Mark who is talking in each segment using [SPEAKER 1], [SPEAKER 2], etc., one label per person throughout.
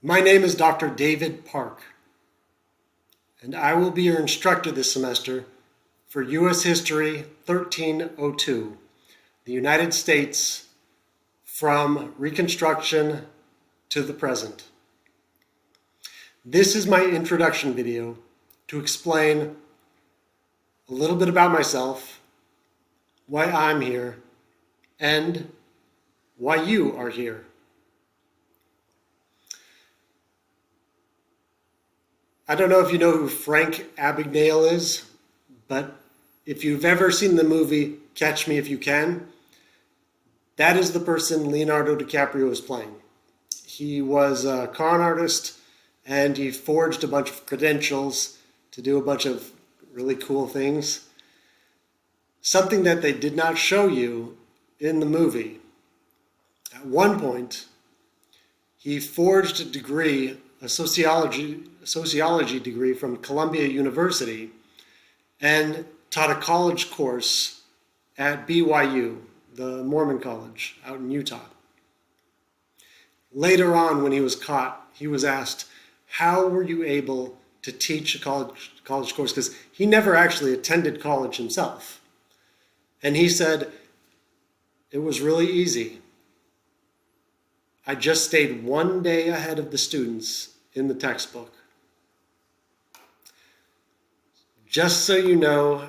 [SPEAKER 1] My name is Dr. David Park, and I will be your instructor this semester for U.S. History 1302, the United States from Reconstruction to the present. This is my introduction video to explain a little bit about myself, why I'm here, and why you are here. I don't know if you know who Frank Abagnale is, but if you've ever seen the movie Catch Me If You Can, that is the person Leonardo DiCaprio is playing. He was a con artist and he forged a bunch of credentials to do a bunch of really cool things. Something that they did not show you in the movie. At one point, he forged a degree, a sociology degree from Columbia University, and taught a college course at BYU, the Mormon college out in Utah. Later on, when he was caught, he was asked, how were you able to teach a college course? Because he never actually attended college himself. And he said, it was really easy. I just stayed one day ahead of the students in the textbook. Just so you know,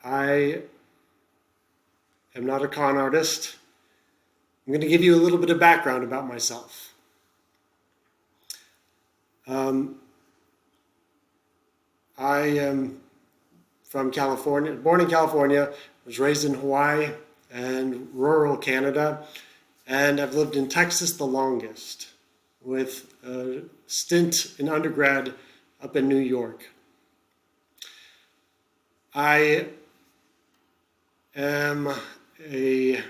[SPEAKER 1] I am not a con artist. I'm going to give you a little bit of background about myself. I am from California, born in California, was raised in Hawaii and rural Canada, and I've lived in Texas the longest, with a stint in undergrad up in New York. I am a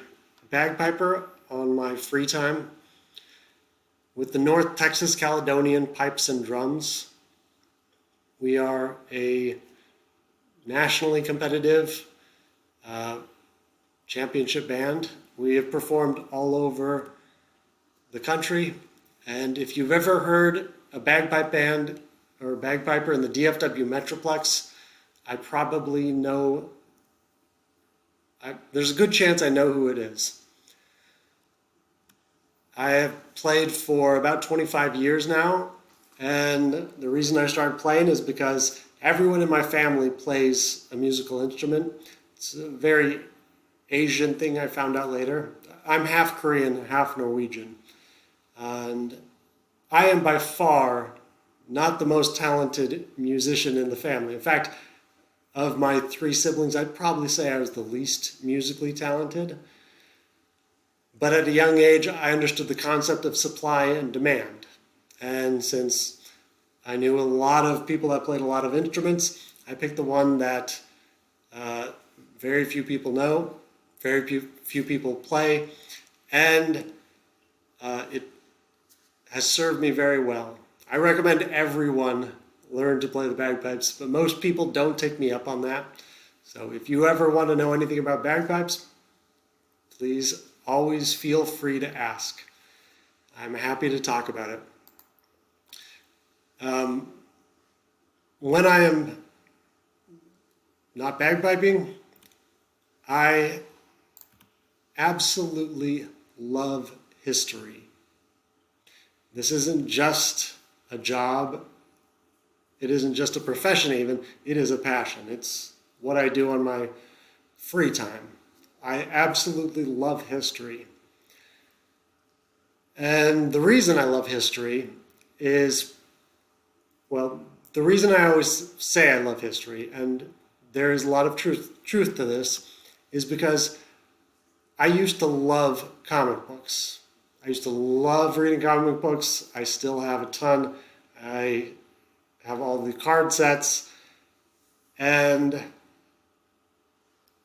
[SPEAKER 1] bagpiper on my free time with the North Texas Caledonian Pipes and Drums. We are a nationally competitive championship band. We have performed all over the country, and if you've ever heard a bagpipe band or a bagpiper in the DFW Metroplex, I probably know, there's a good chance I know who it is. I have played for about 25 years now, and the reason I started playing is because everyone in my family plays a musical instrument. It's a very Asian thing I found out later. I'm half Korean, half Norwegian, and I am by far not the most talented musician in the family. In fact, of my three siblings, I'd probably say I was the least musically talented. But at a young age, I understood the concept of supply and demand. And since I knew a lot of people that played a lot of instruments, I picked the one that very few people know, very few people play, and it has served me very well. I recommend everyone learn to play the bagpipes, but most people don't take me up on that. So if you ever want to know anything about bagpipes, please always feel free to ask. I'm happy to talk about it. When I am not bagpiping, I absolutely love history. This isn't just a job. It isn't just a profession even. It is a passion. It's what I do on my free time. I absolutely love history. And the reason I love history is, well, the reason I always say I love history, and there is a lot of truth to this, is because I used to love comic books. I used to love reading comic books. I still have a ton. I have all the card sets. And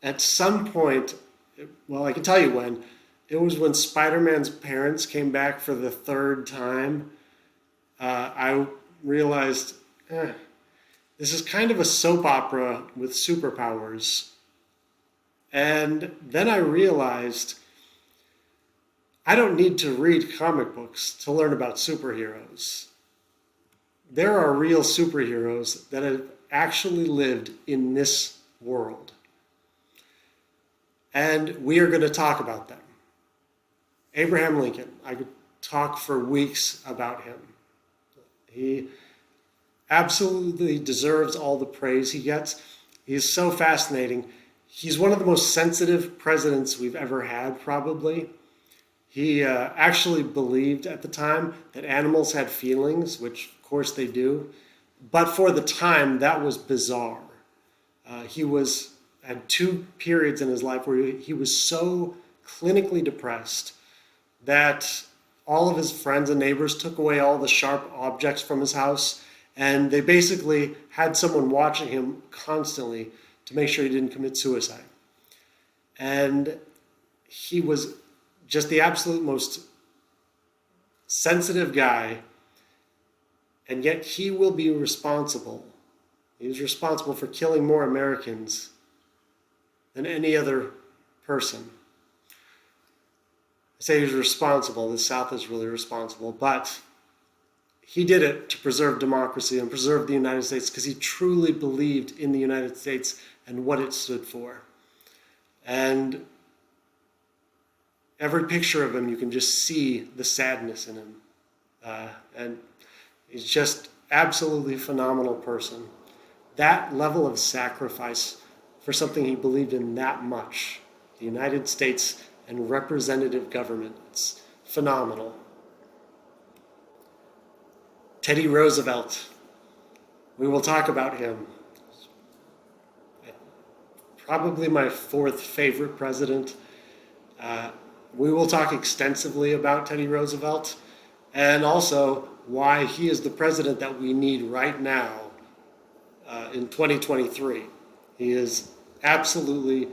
[SPEAKER 1] at some point, well, I can tell you when, it was when Spider-Man's parents came back for the third time. I realized, this is kind of a soap opera with superpowers. And then I realized I don't need to read comic books to learn about superheroes. there are real superheroes that have actually lived in this world. And we are going to talk about them. Abraham Lincoln, I could talk for weeks about him. He absolutely deserves all the praise he gets. He's so fascinating. He's one of the most sensitive presidents we've ever had, probably. He actually believed at the time that animals had feelings, which of course they do. But for the time, that was bizarre. He had two periods in his life where he was so clinically depressed that all of his friends and neighbors took away all the sharp objects from his house, and they basically had someone watching him constantly to make sure he didn't commit suicide. And he was just the absolute most sensitive guy, and yet he will be responsible. He was responsible for killing more Americans than any other person. I say he was responsible. The South is really responsible, but he did it to preserve democracy and preserve the United States because he truly believed in the United States and what it stood for. And every picture of him, you can just see the sadness in him. And he's just absolutely phenomenal person. That level of sacrifice for something he believed in that much, the United States and representative government, it's phenomenal. Teddy Roosevelt, we will talk about him. Probably my fourth favorite president. We will talk extensively about Teddy Roosevelt and also why he is the president that we need right now in 2023. He is absolutely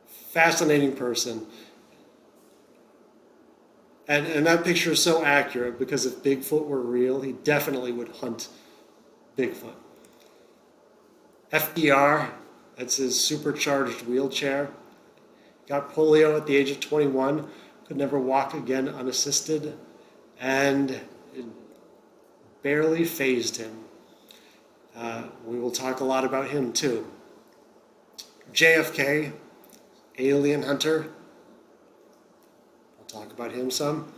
[SPEAKER 1] fascinating person. And that picture is so accurate because if Bigfoot were real, he definitely would hunt Bigfoot. FDR, that's his supercharged wheelchair. Got polio at the age of 21, could never walk again unassisted, and it barely fazed him. We will talk a lot about him too. JFK, alien hunter. We'll talk about him some.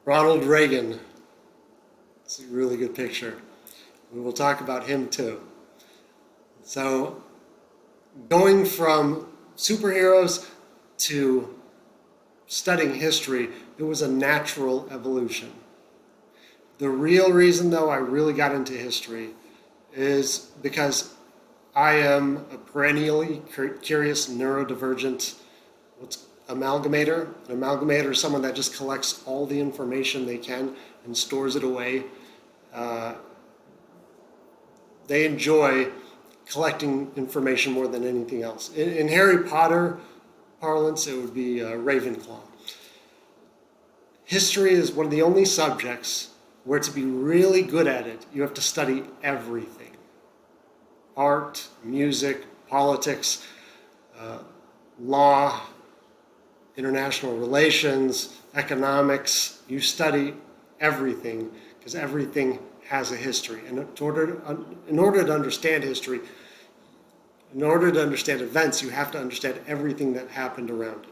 [SPEAKER 1] Ronald Reagan. It's a really good picture. We will talk about him too. So, going from superheroes to studying history, it was a natural evolution. The real reason, though, I really got into history is because I am a perennially curious neurodivergent amalgamator. An amalgamator is someone that just collects all the information they can and stores it away. They enjoy collecting information more than anything else. In Harry Potter parlance, it would be Ravenclaw. History is one of the only subjects where to be really good at it, you have to study everything. Art, music, politics, law, international relations, economics. You study everything because everything has a history. And in order to understand history, in order to understand events, you have to understand everything that happened around it.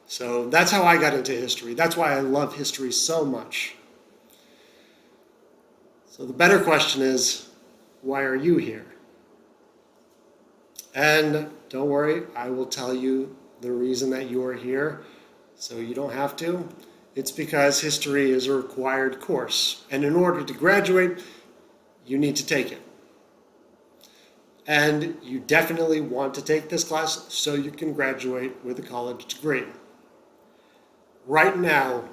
[SPEAKER 1] So that's how I got into history. That's why I love history so much. So the better question is, why are you here? And don't worry, I will tell you the reason that you are here, so you don't have to. It's because history is a required course. And in order to graduate, you need to take it. And you definitely want to take this class so you can graduate with a college degree. Right now,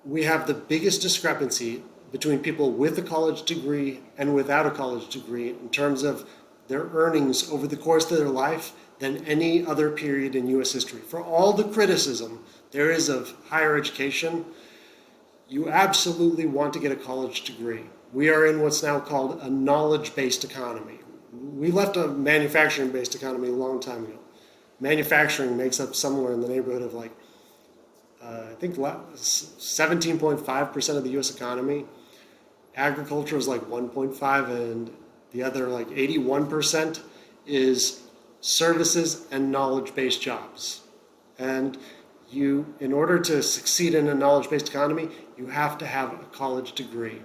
[SPEAKER 1] we have the biggest discrepancy between people with a college degree and without a college degree in terms of their earnings over the course of their life than any other period in U.S. history. For all the criticism there is of higher education, you absolutely want to get a college degree. We are in what's now called a knowledge-based economy. We left a manufacturing-based economy a long time ago. Manufacturing makes up somewhere in the neighborhood of I think 17.5% of the U.S. economy. Agriculture is like 1.5, and the other like 81% is services and knowledge-based jobs. And in order to succeed in a knowledge-based economy, you have to have a college degree.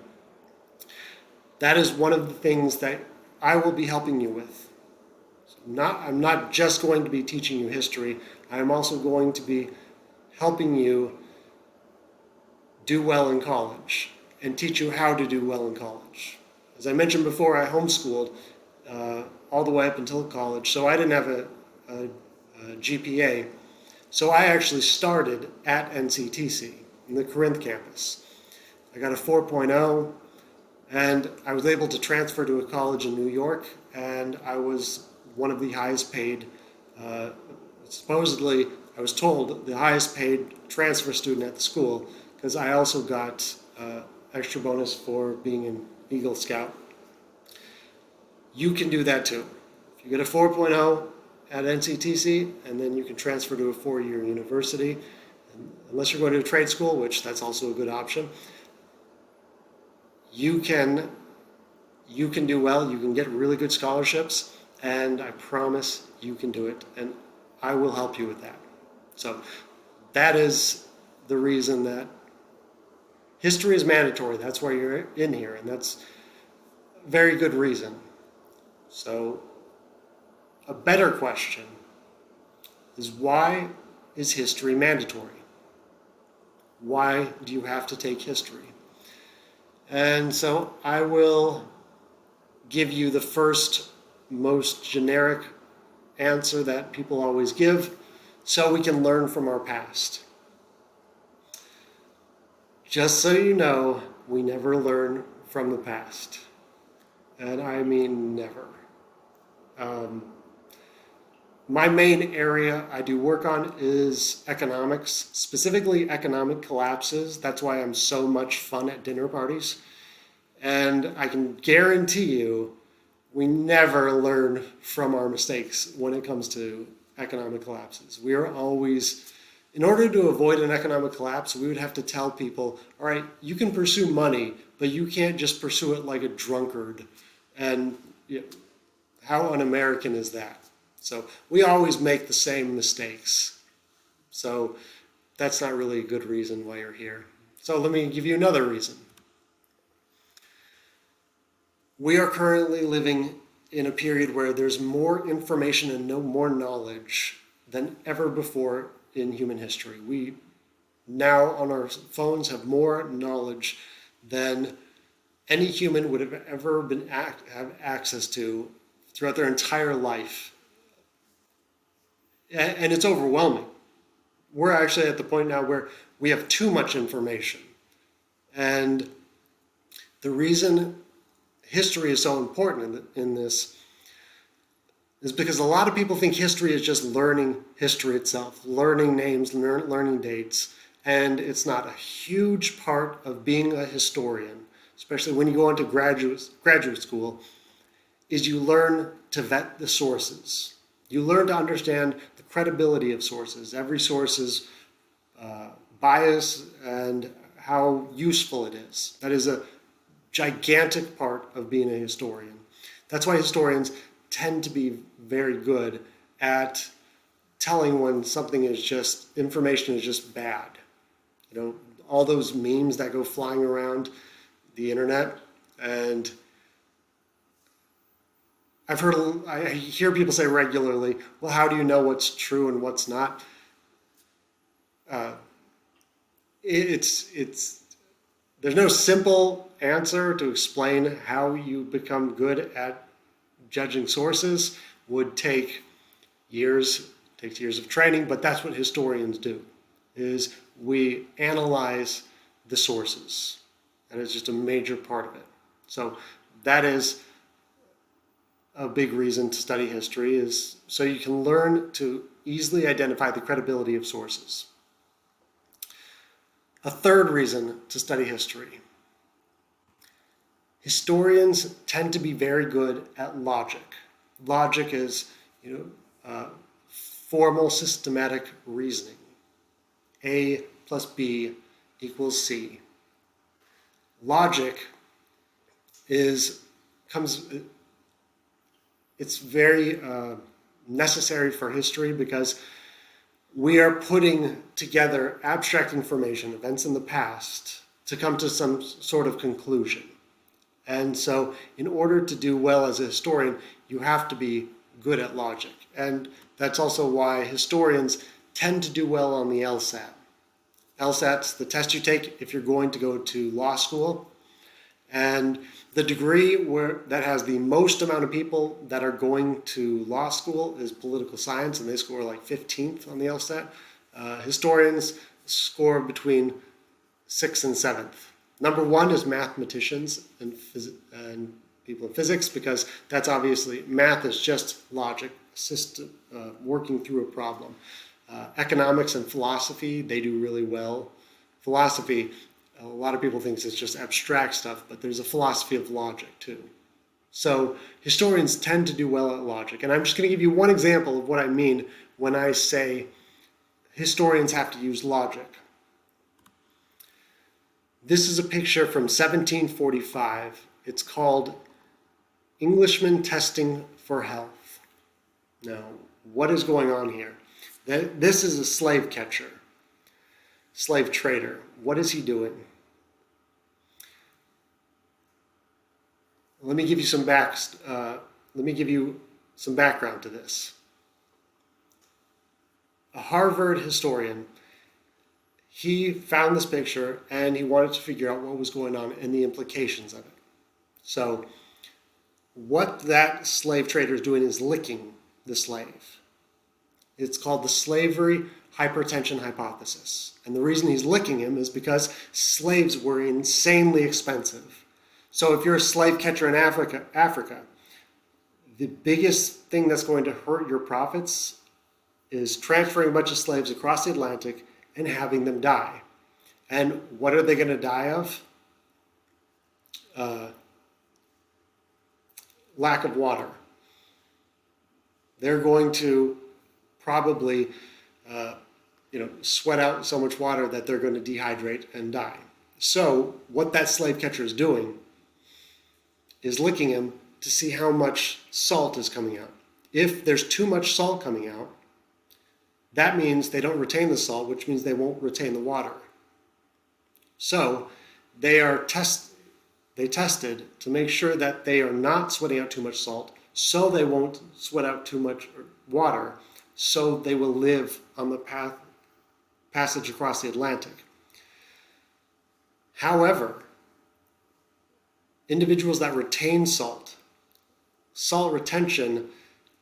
[SPEAKER 1] That is one of the things that I will be helping you with. I'm not just going to be teaching you history. I am also going to be helping you do well in college and teach you how to do well in college. As I mentioned before, I homeschooled all the way up until college, so I didn't have a GPA. So I actually started at NCTC in the Corinth campus. I got a 4.0, and I was able to transfer to a college in New York, and I was one of the highest paid, supposedly, I was told, the highest paid transfer student at the school, because I also got extra bonus for being an Eagle Scout. You can do that too. If you get a 4.0 at NCTC, and then you can transfer to a 4-year university, unless you're going to a trade school, which that's also a good option. You can do well, you can get really good scholarships, and I promise you can do it, and I will help you with that. So that is the reason that history is mandatory. That's why you're in here, and that's a very good reason. So a better question is, why is history mandatory? Why do you have to take history? And so I will give you the first, most generic answer that people always give, so we can learn from our past. Just so you know, we never learn from the past. And I mean never. My main area I do work on is economics, specifically economic collapses. That's why I'm so much fun at dinner parties. And I can guarantee you, we never learn from our mistakes when it comes to economic collapses. We are always, in order to avoid an economic collapse, we would have to tell people, all right, you can pursue money, but you can't just pursue it like a drunkard. And how un-American is that? So we always make the same mistakes. So that's not really a good reason why you're here. So let me give you another reason. We are currently living in a period where there's more information and more knowledge than ever before in human history. We now on our phones have more knowledge than any human would have ever have access to throughout their entire life. And it's overwhelming. We're actually at the point now where we have too much information. And the reason history is so important in this is because a lot of people think history is just learning history itself, learning names, learning dates, and it's not. A huge part of being a historian, especially when you go into graduate school, is you learn to vet the sources. You learn to understand the credibility of sources, every source's bias, and how useful it is. That is a gigantic part of being a historian. That's why historians tend to be very good at telling when something is just, information is just bad. You know, all those memes that go flying around the internet, and I hear people say regularly, well, how do you know what's true and what's not? There's no simple answer to explain how you become good at judging sources. Would take years, takes years of training, but that's what historians do, is we analyze the sources. That is just a major part of it. So that is a big reason to study history, is so you can learn to easily identify the credibility of sources. A third reason to study history. Historians tend to be very good at logic. Logic is, formal systematic reasoning. A plus B equals C. Logic is comes. It's very necessary for history because we are putting together abstract information, events in the past, to come to some sort of conclusion. And so in order to do well as a historian, you have to be good at logic. And that's also why historians tend to do well on the LSAT. LSAT's the test you take if you're going to go to law school. And the degree that has the most amount of people that are going to law school is political science, and they score like 15th on the LSAT. Historians score between 6th and 7th. Number one is mathematicians and people in physics, because that's obviously, math is just logic, working through a problem. Economics and philosophy, they do really well. Philosophy, a lot of people think it's just abstract stuff, but there's a philosophy of logic too. So historians tend to do well at logic. And I'm just going to give you one example of what I mean when I say historians have to use logic. This is a picture from 1745. It's called Englishmen Testing for Health. Now, what is going on here? This is a slave catcher, slave trader. What is he doing? Let me give you some background to this. A Harvard historian, he found this picture and he wanted to figure out what was going on and the implications of it. So what that slave trader is doing is licking the slave. It's called the slavery hypertension hypothesis. And the reason he's licking him is because slaves were insanely expensive. So if you're a slave catcher in Africa, the biggest thing that's going to hurt your profits is transferring a bunch of slaves across the Atlantic and having them die. And what are they going to die of? Lack of water. They're going to probably sweat out so much water that they're going to dehydrate and die. So what that slave catcher is doing is licking him to see how much salt is coming out. If there's too much salt coming out, that means they don't retain the salt, which means they won't retain the water. So they tested to make sure that they are not sweating out too much salt, so they won't sweat out too much water, so they will live on the passage across the Atlantic. However, individuals that retain salt retention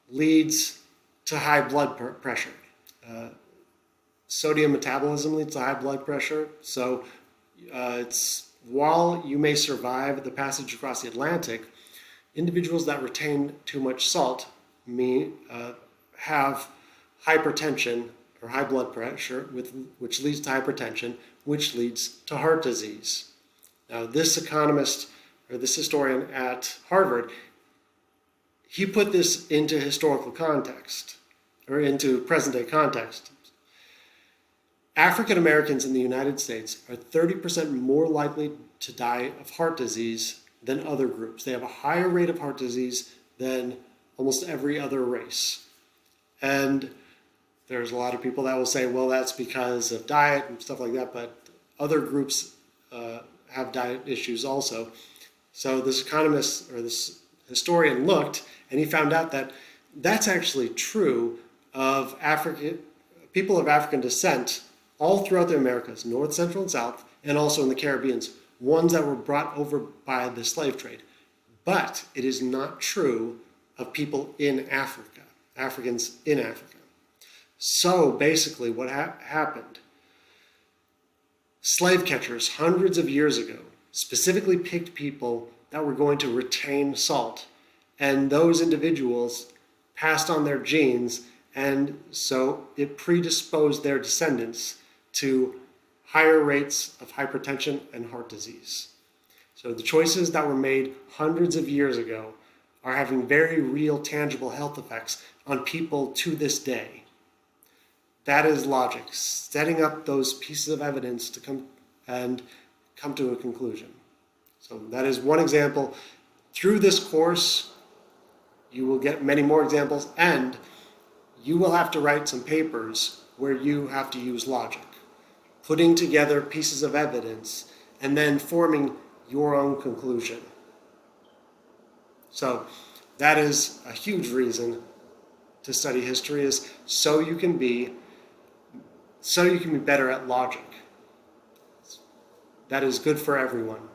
[SPEAKER 1] leads to high blood pressure. Sodium metabolism leads to high blood pressure. So while you may survive the passage across the Atlantic, individuals that retain too much salt have hypertension or high blood pressure, which leads to hypertension, which leads to heart disease. Now, this economist or this historian at Harvard, he put this into historical context, or into present-day context. African Americans in the United States are 30% more likely to die of heart disease than other groups. They have a higher rate of heart disease than almost every other race. And there's a lot of people that will say, well, that's because of diet and stuff like that, but other groups have diet issues also. So this economist or this historian looked, and he found out that that's actually true of people of African descent all throughout the Americas, North, Central, and South, and also in the Caribbean, ones that were brought over by the slave trade. But it is not true of people in Africa, Africans in Africa. So basically what happened, slave catchers hundreds of years ago specifically picked people that were going to retain salt, and those individuals passed on their genes, and so it predisposed their descendants to higher rates of hypertension and heart disease. So the choices that were made hundreds of years ago are having very real, tangible health effects on people to this day. That is logic, setting up those pieces of evidence to come to a conclusion. So that is one example. Through this course, you will get many more examples, and you will have to write some papers where you have to use logic, putting together pieces of evidence, and then forming your own conclusion. So that is a huge reason to study history, is so you can be better at logic. That is good for everyone.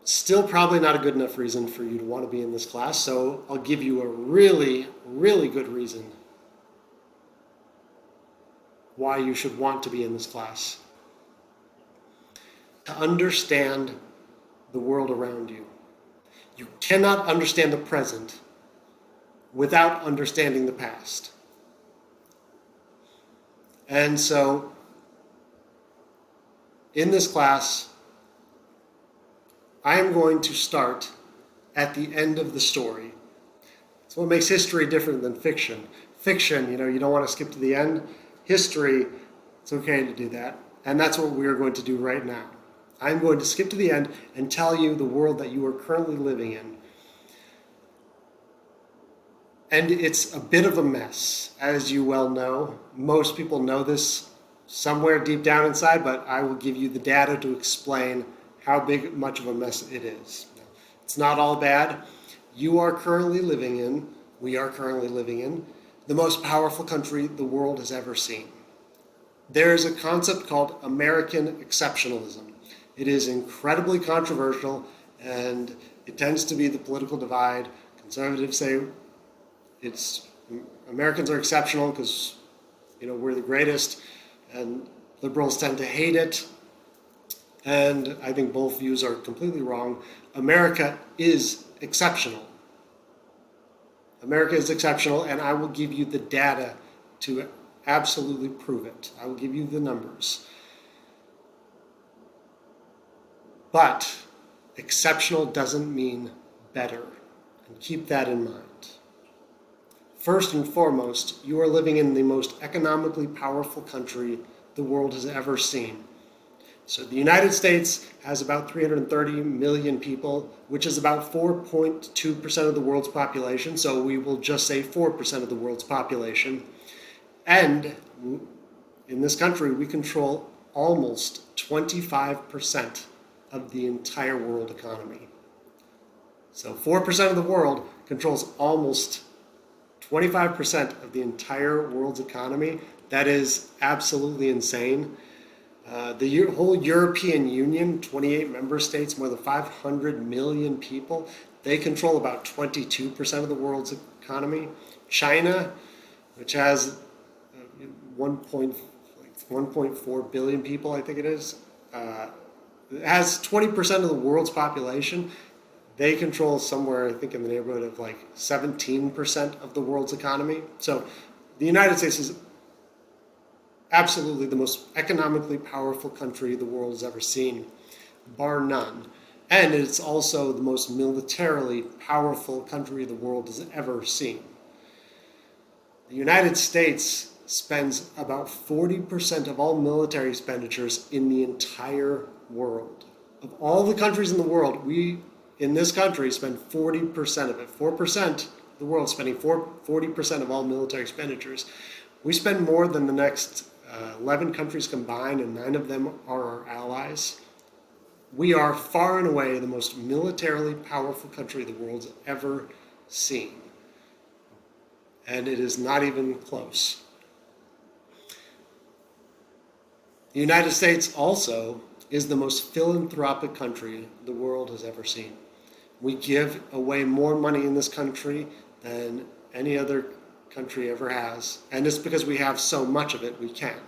[SPEAKER 1] Still probably not a good enough reason for you to want to be in this class, so I'll give you a really, really good reason why you should want to be in this class. To understand the world around you. You cannot understand the present without understanding the past. And so, in this class, I am going to start at the end of the story. It's what makes history different than fiction. Fiction, you don't want to skip to the end. History, it's okay to do that. And that's what we are going to do right now. I'm going to skip to the end and tell you the world that you are currently living in. And it's a bit of a mess, as you well know. Most people know this somewhere deep down inside, but I will give you the data to explain how much of a mess it is. It's not all bad. We are currently living in the most powerful country the world has ever seen. There is a concept called American exceptionalism. It is incredibly controversial, and it tends to be the political divide. Conservatives say Americans are exceptional because we're the greatest, and liberals tend to hate it. And I think both views are completely wrong. America is exceptional. America is exceptional, and I will give you the data to absolutely prove it. I will give you the numbers. But exceptional doesn't mean better, and keep that in mind. First and foremost, you are living in the most economically powerful country the world has ever seen. So the United States has about 330 million people, which is about 4.2% of the world's population. So we will just say 4% of the world's population. And in this country, we control almost 25% of the entire world economy. So 4% of the world controls almost 25% of the entire world's economy. That is absolutely insane. The whole European Union, 28 member states, more than 500 million people, they control about 22% of the world's economy. China, which has 1.4 billion people, I think it is, has 20% of the world's population. They control somewhere, I think, in the neighborhood of 17% of the world's economy. So the United States is absolutely the most economically powerful country the world has ever seen, bar none. And it's also the most militarily powerful country the world has ever seen. The United States spends about 40% of all military expenditures in the entire world. Of all the countries in the world, we, in this country, spend 40% of it. 4% of the world spending 40% of all military expenditures. We spend more than the next 11 countries combined, and 9 of them are our allies. We are far and away the most militarily powerful country the world's ever seen. And it is not even close. The United States also is the most philanthropic country the world has ever seen. We give away more money in this country than any other country ever has. And it's because we have so much of it, we can.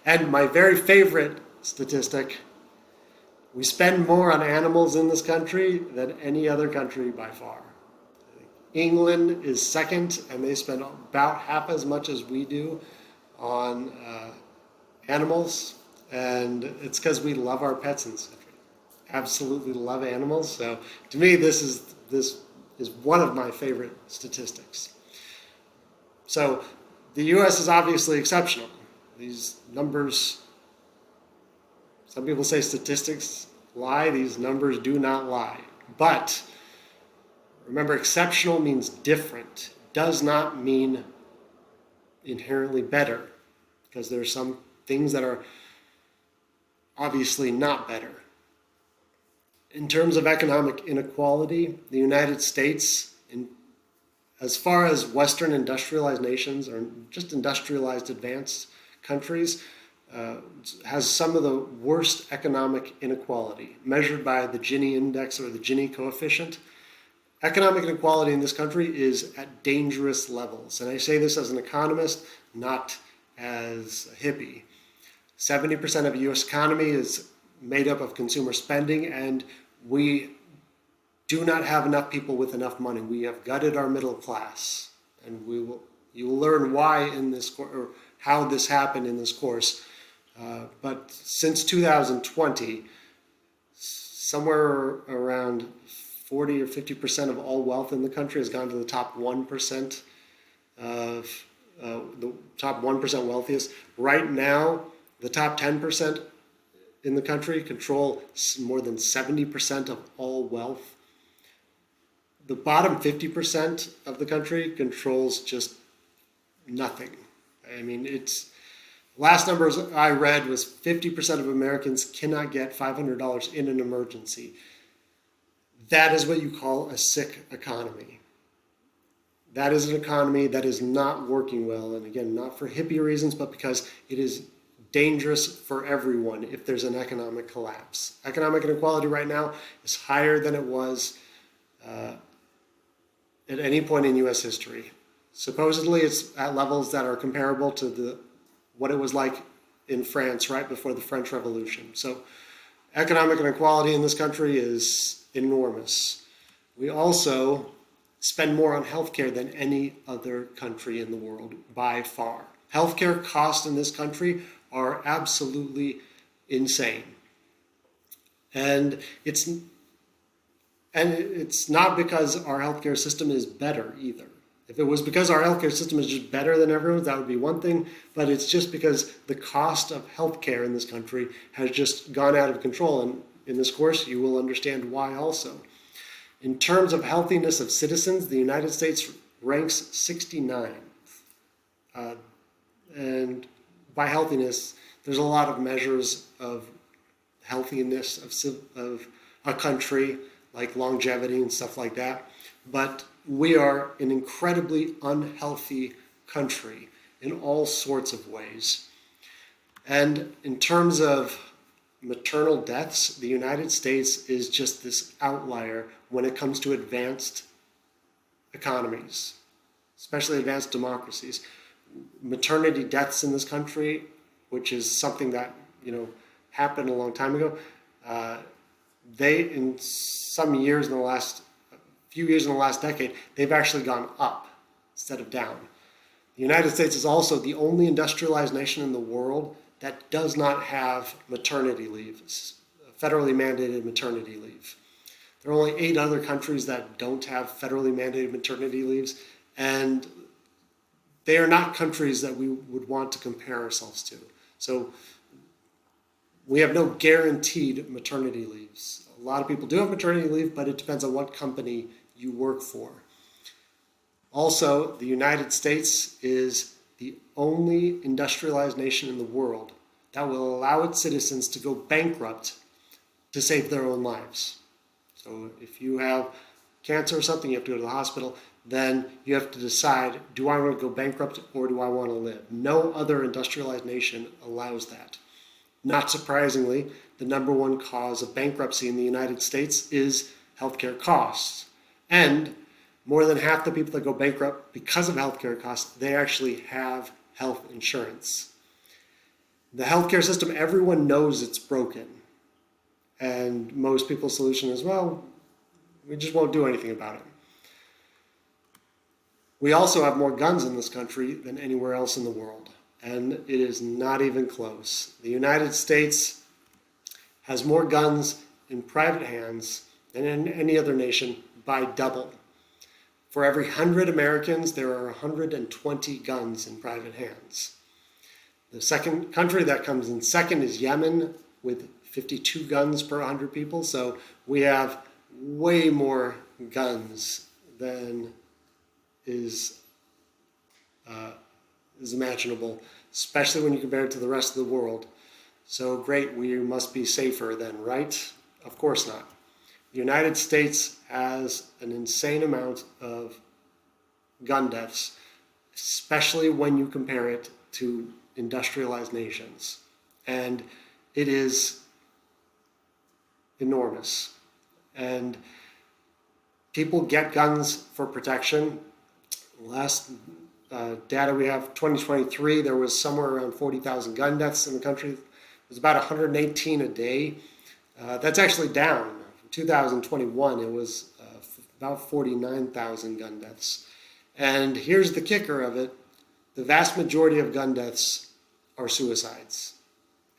[SPEAKER 1] And my very favorite statistic, we spend more on animals in this country than any other country by far. England is second, and they spend about half as much as we do on animals. And it's because we love our pets in this country. Absolutely love animals. So to me, this is one of my favorite statistics. So the U.S. is obviously exceptional. These numbers Some people say statistics lie. These numbers do not lie. But remember, exceptional means different. Does not mean inherently better, because there are some things that are obviously not better. In terms of economic inequality, the United States, as far as Western industrialized nations or just industrialized advanced countries, has some of the worst economic inequality measured by the Gini index or the Gini coefficient. Economic inequality in this country is at dangerous levels. And I say this as an economist, not as a hippie. 70% of the US economy is made up of consumer spending, and we do not have enough people with enough money. We have gutted our middle class. And you will learn why in this or how this happened in this course. But since 2020, somewhere around 40 or 50% of all wealth in the country has gone to the top 1% of the top 1% wealthiest. Right now, the top 10% in the country control more than 70% of all wealth. The bottom 50% of the country controls just nothing. I mean, last numbers I read was 50% of Americans cannot get $500 in an emergency. That is what you call a sick economy. That is an economy that is not working well. And again, not for hippie reasons, but because it is dangerous for everyone if there's an economic collapse. Economic inequality right now is higher than it was at any point in U.S. history. Supposedly, it's at levels that are comparable to what it was like in France right before the French Revolution. So economic inequality in this country is enormous. We also spend more on healthcare than any other country in the world by far. Healthcare costs in this country are absolutely insane. And it's not because our healthcare system is better either. If it was because our healthcare system is just better than everyone's, that would be one thing. But it's just because the cost of healthcare in this country has just gone out of control. And in this course, you will understand why also. In terms of healthiness of citizens, the United States ranks 69th. And by healthiness, there's a lot of measures of healthiness of a country, like longevity and stuff like that. But we are an incredibly unhealthy country in all sorts of ways. And in terms of maternal deaths, the United States is just this outlier when it comes to advanced economies, especially advanced democracies. Maternity deaths in this country, which is something that happened a long time ago, in some years in the last few years in the last decade, they've actually gone up instead of down. The United States is also the only industrialized nation in the world that does not have maternity leave, federally mandated maternity leave. There are only 8 other countries that don't have federally mandated maternity leaves, and they are not countries that we would want to compare ourselves to. So we have no guaranteed maternity leaves. A lot of people do have maternity leave, but it depends on what company you work for. Also, the United States is the only industrialized nation in the world that will allow its citizens to go bankrupt to save their own lives. So if you have cancer or something, you have to go to the hospital, then you have to decide, do I want to go bankrupt or do I want to live? No other industrialized nation allows that. Not surprisingly, the number one cause of bankruptcy in the United States is healthcare costs. And more than half the people that go bankrupt because of healthcare costs, they actually have health insurance. The healthcare system, everyone knows it's broken. And most people's solution is, well, we just won't do anything about it. We also have more guns in this country than anywhere else in the world. And it is not even close. The United States has more guns in private hands than in any other nation by double. For every 100 Americans, there are 120 guns in private hands. The second country that comes in second is Yemen with 52 guns per 100 people. So we have way more guns than is imaginable, especially when you compare it to the rest of the world. So great, we must be safer then, right? Of course not. The United States has an insane amount of gun deaths, especially when you compare it to industrialized nations. And it is enormous. And people get guns for protection. Last data we have, 2023, there was somewhere around 40,000 gun deaths in the country. It was about 118 a day. That's actually down. From 2021, it was about 49,000 gun deaths. And here's the kicker of it. The vast majority of gun deaths are suicides.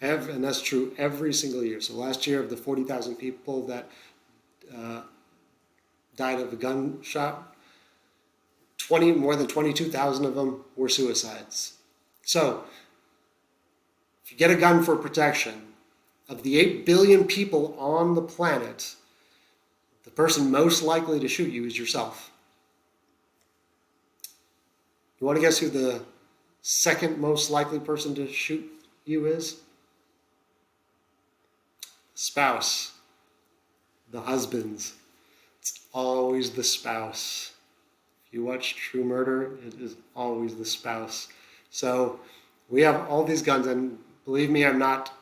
[SPEAKER 1] And that's true every single year. So last year, of the 40,000 people that died of a gunshot, more than 22,000 of them were suicides. So if you get a gun for protection, of the 8 billion people on the planet, the person most likely to shoot you is yourself. You want to guess who the second most likely person to shoot you is? Spouse. The husbands. It's always the spouse. If you watch True Murder, it is always the spouse. So we have all these guns, and believe me, I'm not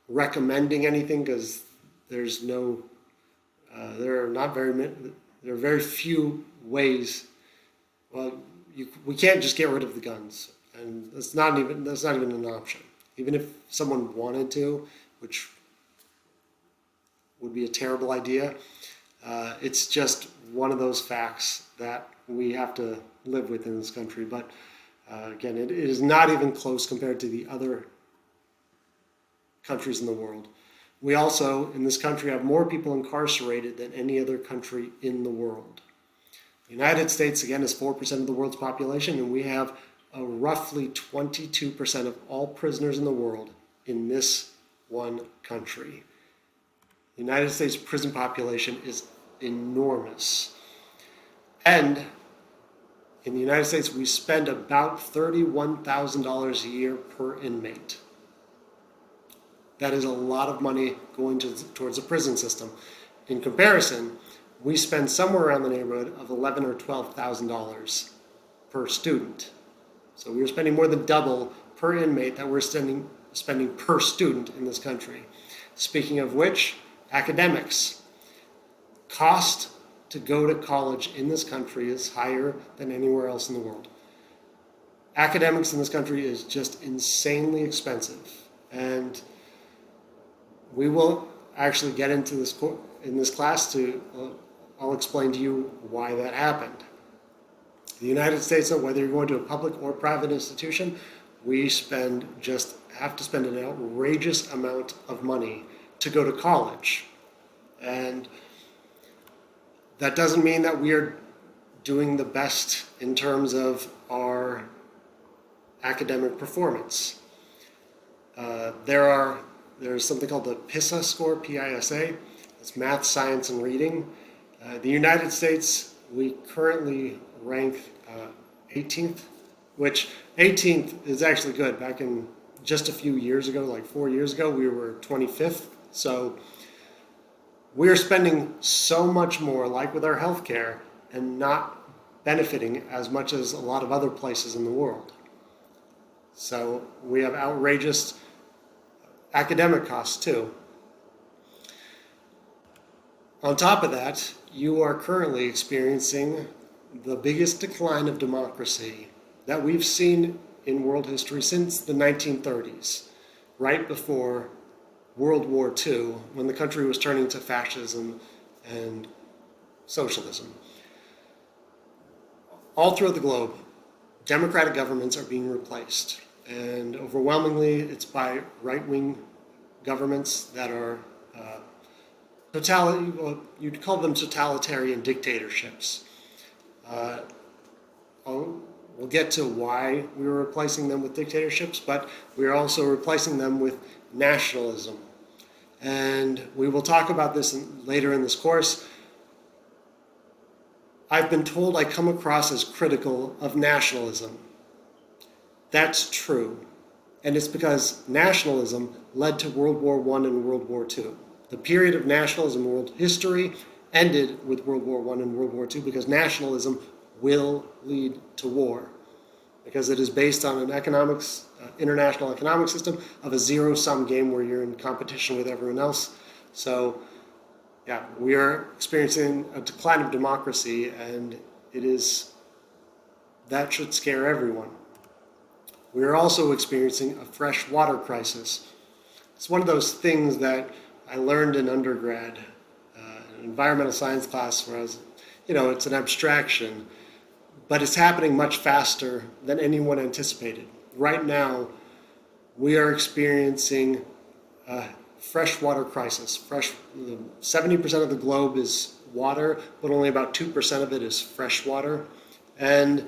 [SPEAKER 1] recommending anything because there's no, there are very few ways. Well, we can't just get rid of the guns, and that's not even an option. Even if someone wanted to, which would be a terrible idea, it's just one of those facts that we have to live with in this country. But again, it is not even close compared to the other countries in the world. We also, in this country, have more people incarcerated than any other country in the world. The United States, again, is 4% of the world's population, and we have roughly 22% of all prisoners in the world in this one country. The United States prison population is enormous. And in the United States, we spend about $31,000 a year per inmate. That is a lot of money going towards the prison system. In comparison, we spend somewhere around the neighborhood of $11,000 or $12,000 per student. So we're spending more than double per inmate that we're spending per student in this country. Speaking of which, academics. Cost to go to college in this country is higher than anywhere else in the world. Academics in this country is just insanely expensive. And we will actually get into this in this class I'll explain to you why that happened. The United States, whether you're going to a public or private institution, we have to spend an outrageous amount of money to go to college. And that doesn't mean that we are doing the best in terms of our academic performance. There's something called the PISA score, P-I-S-A. It's math, science, and reading. The United States, we currently rank 18th, which 18th is actually good. Back in just a few years ago, like 4 years ago, we were 25th. So we're spending so much more, like with our healthcare, and not benefiting as much as a lot of other places in the world. So we have outrageous academic costs too. On top of that, you are currently experiencing the biggest decline of democracy that we've seen in world history since the 1930s, right before World War II, when the country was turning to fascism and socialism. All throughout the globe, democratic governments are being replaced. And overwhelmingly, it's by right-wing governments that are you'd call them totalitarian dictatorships. We'll get to why we were replacing them with dictatorships, but we are also replacing them with nationalism. and we will talk about this later in this course. I've been told I come across as critical of nationalism. That's true. And it's because nationalism led to World War I and World War II. The period of nationalism in world history ended with World War I and World War II because nationalism will lead to war. Because it is based on an international economic system of a zero-sum game where you're in competition with everyone else. So, yeah, we are experiencing a decline of democracy, and that should scare everyone. We are also experiencing a fresh water crisis. It's one of those things that I learned in undergrad, an environmental science class where it's an abstraction, but it's happening much faster than anyone anticipated. Right now, we are experiencing a freshwater crisis. 70% of the globe is water, but only about 2% of it is fresh water. And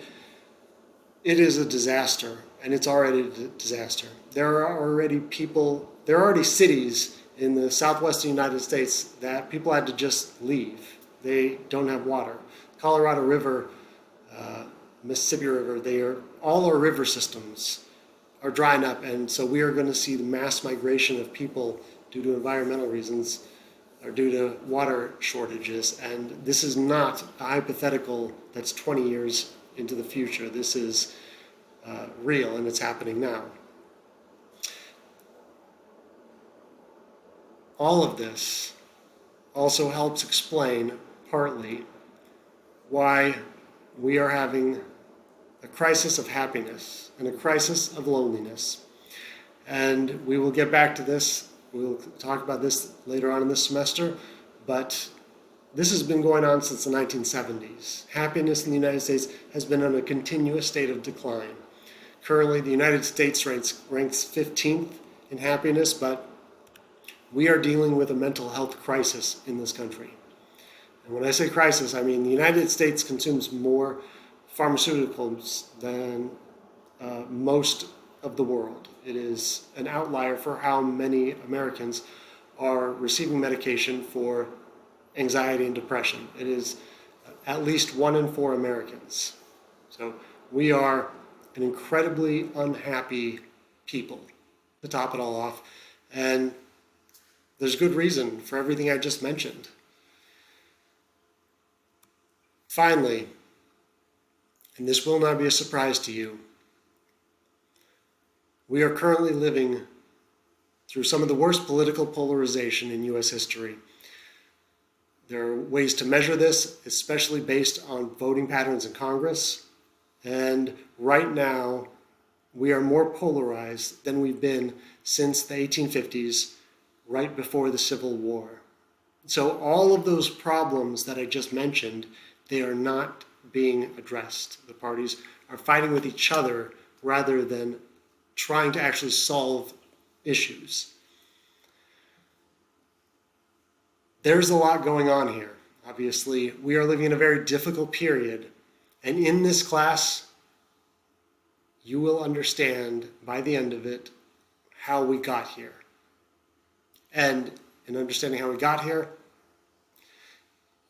[SPEAKER 1] it is a disaster, and it's already a disaster. There are already cities in the southwestern United States that people had to just leave. They don't have water. Colorado River, Mississippi River, all our river systems are drying up, and so we are going to see the mass migration of people due to environmental reasons or due to water shortages. And this is not a hypothetical that's 20 years into the future. This is real, and it's happening now. All of this also helps explain partly why we are having a crisis of happiness and a crisis of loneliness. And we will get back to this. We'll talk about this later on in this semester, but this has been going on since the 1970s. Happiness in the United States has been on a continuous state of decline. Currently, the United States ranks 15th in happiness, but we are dealing with a mental health crisis in this country. And when I say crisis, I mean the United States consumes more pharmaceuticals than most of the world. It is an outlier for how many Americans are receiving medication for anxiety and depression. It is at least 1 in 4 Americans. So we are an incredibly unhappy people, to top it all off. And there's good reason for everything I just mentioned. Finally, and this will not be a surprise to you, we are currently living through some of the worst political polarization in U.S. history. There are ways to measure this, especially based on voting patterns in Congress. And right now, we are more polarized than we've been since the 1850s, right before the Civil War. So all of those problems that I just mentioned, they are not being addressed. The parties are fighting with each other rather than trying to actually solve issues. There's a lot going on here. Obviously, we are living in a very difficult period, and in this class, you will understand by the end of it how we got here. And in understanding how we got here,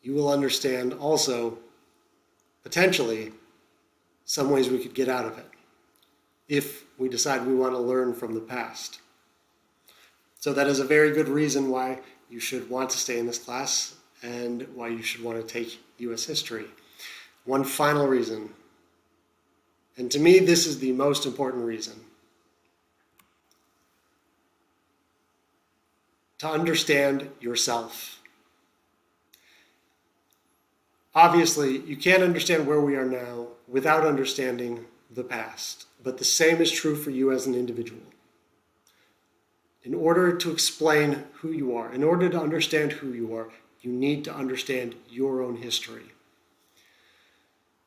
[SPEAKER 1] you will understand also, potentially, some ways we could get out of it if we decide we want to learn from the past. So that is a very good reason why you should want to stay in this class and why you should want to take U.S. history. One final reason, and to me this is the most important reason, to understand yourself. Obviously, you can't understand where we are now without understanding the past, but the same is true for you as an individual. In order to explain who you are, in order to understand who you are, you need to understand your own history.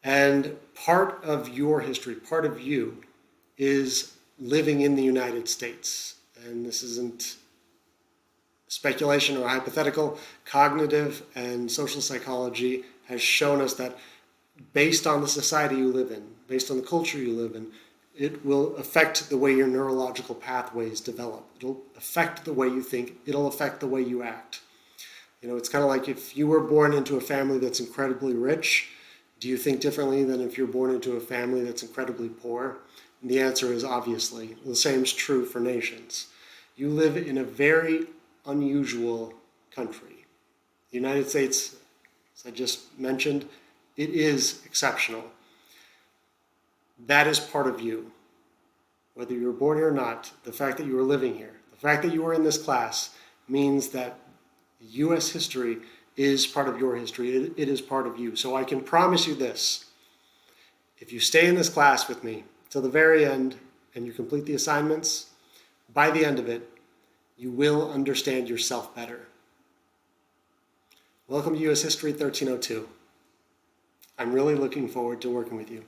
[SPEAKER 1] And part of your history, part of you, is living in the United States. And this isn't speculation or hypothetical. Cognitive and social psychology has shown us that based on the society you live in, based on the culture you live in, It will affect the way your neurological pathways develop. It'll affect the way you think. It'll affect the way you act. You know, it's kind of like if you were born into a family that's incredibly rich, do you think differently than if you're born into a family that's incredibly poor? And the answer is obviously. The same is true for nations. You live in a very unusual country. The United States, as I just mentioned, it is exceptional. That is part of you. Whether you were born here or not, the fact that you are living here, the fact that you are in this class means that U.S. history is part of your history. It is part of you. So I can promise you this. If you stay in this class with me till the very end and you complete the assignments, by the end of it, you will understand yourself better. Welcome to U.S. History 1302. I'm really looking forward to working with you.